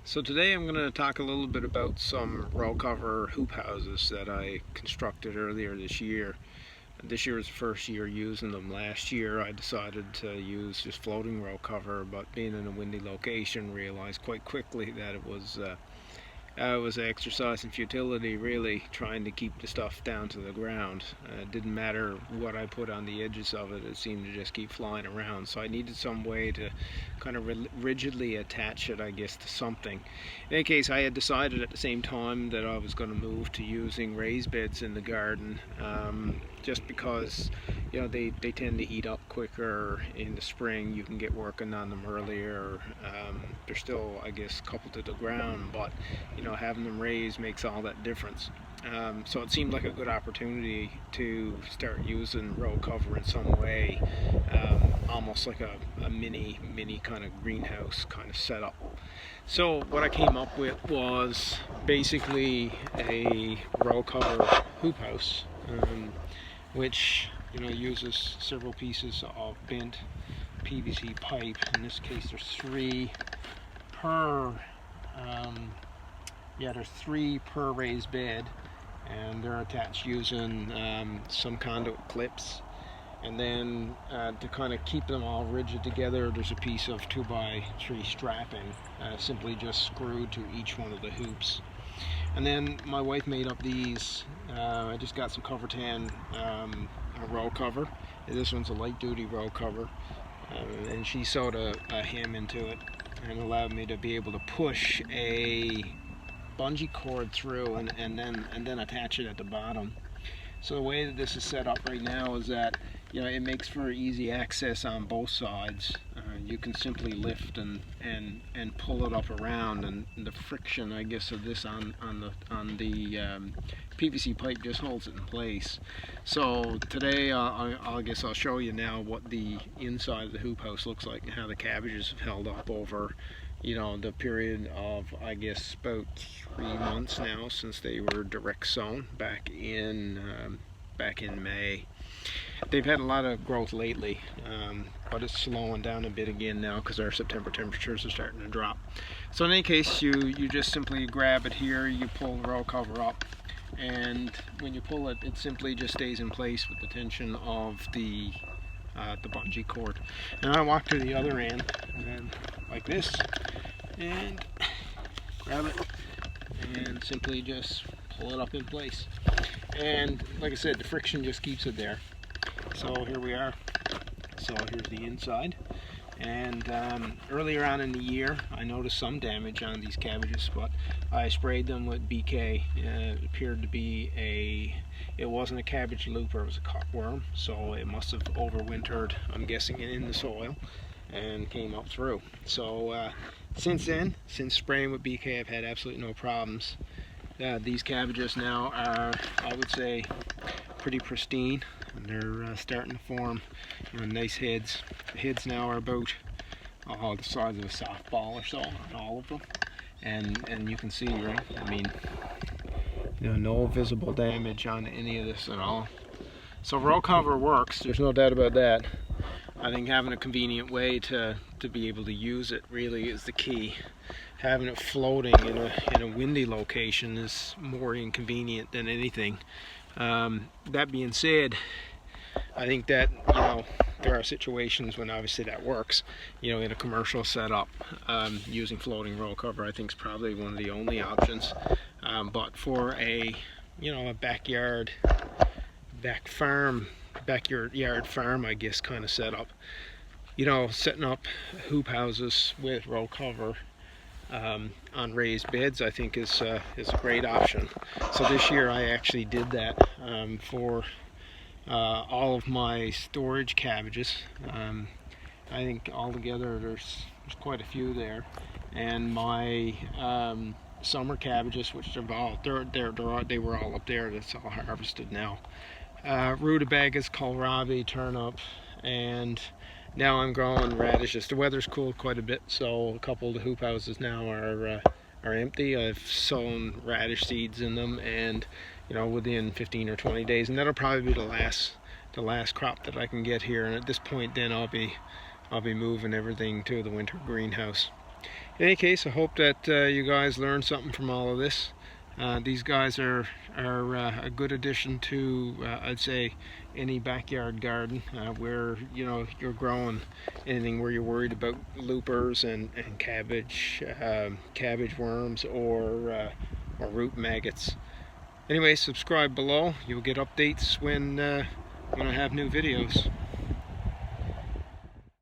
So today I'm going to talk a little bit about some row cover hoop houses that I constructed earlier this year. This year was the first year using them. Last year I decided to use just floating row cover, but being in a windy location realized quite quickly that it was an exercise in futility, really, trying to keep the stuff down to the ground. It didn't matter what I put on the edges of it, it seemed to just keep flying around. So I needed some way to kind of rigidly attach it, I guess, to something. In any case, I had decided at the same time that I was going to move to using raised beds in the garden, just because they tend to heat up quicker in the spring. You can get working on them earlier. They're still, I guess, coupled to the ground, but having them raised makes all that difference. So it seemed like a good opportunity to start using row cover in some way, almost like a mini kind of greenhouse kind of setup. So what I came up with was basically a row cover hoop house, which uses several pieces of bent PVC pipe. In this case, there's three per. There's three per raised bed, and they're attached using some conduit clips. And then to kind of keep them all rigid together, there's a piece of 2x3 strapping, simply just screwed to each one of the hoops. And then my wife made up these. I just got some cover tan row cover. This one's a light duty row cover, and she sewed a hem into it and allowed me to be able to push a bungee cord through and then attach it at the bottom. So the way that this is set up right now is that it makes for easy access on both sides. You can simply lift and pull it up around, and the friction, I guess, of this on the PVC pipe just holds it in place. So today I guess I'll show you now what the inside of the hoop house looks like and how the cabbages have held up over the period of, I guess, about 3 months now since they were direct sown back in May. They've had a lot of growth lately, but it's slowing down a bit again now because our September temperatures are starting to drop. So in any case, you just simply grab it here, you pull the row cover up, and when you pull it, it simply just stays in place with the tension of the bungee cord. And I walk to the other end like this and grab it and simply just pull it up in place. And like I said, the friction just keeps it there. So here we are. So here's the inside. And earlier on in the year, I noticed some damage on these cabbages, but I sprayed them with BK. It appeared to be it wasn't a cabbage looper, it was a cutworm, so it must have overwintered, I'm guessing, in the soil and came up through. So since spraying with BK, I've had absolutely no problems. These cabbages now are, I would say, pretty pristine, and they're starting to form nice heads. The heads now are about the size of a softball or so on all of them, and you can see, right? I mean, no visible damage on any of this at all. So row cover works, there's no doubt about that. I think having a convenient way to be able to use it really is the key. Having it floating in a windy location is more inconvenient than anything. That being said, I think that there are situations when obviously that works. In a commercial setup, using floating row cover I think is probably one of the only options. But for a backyard farm, I guess, kind of setup, setting up hoop houses with row cover on raised beds, I think is a great option. So this year I actually did that for all of my storage cabbages. I think altogether there's quite a few there, and my summer cabbages, which they were all up there. That's all harvested now. Rutabagas, kohlrabi, turnip, and now I'm growing radishes. The weather's cooled quite a bit, so a couple of the hoop houses now are empty. I've sown radish seeds in them, and within 15 or 20 days, and that'll probably be the last crop that I can get here. And at this point, then I'll be moving everything to the winter greenhouse. In any case, I hope that you guys learned something from all of this. These guys are a good addition to, I'd say, any backyard garden where you're growing anything where you're worried about loopers and cabbage worms or root maggots. Anyway, subscribe below. You'll get updates when I have new videos.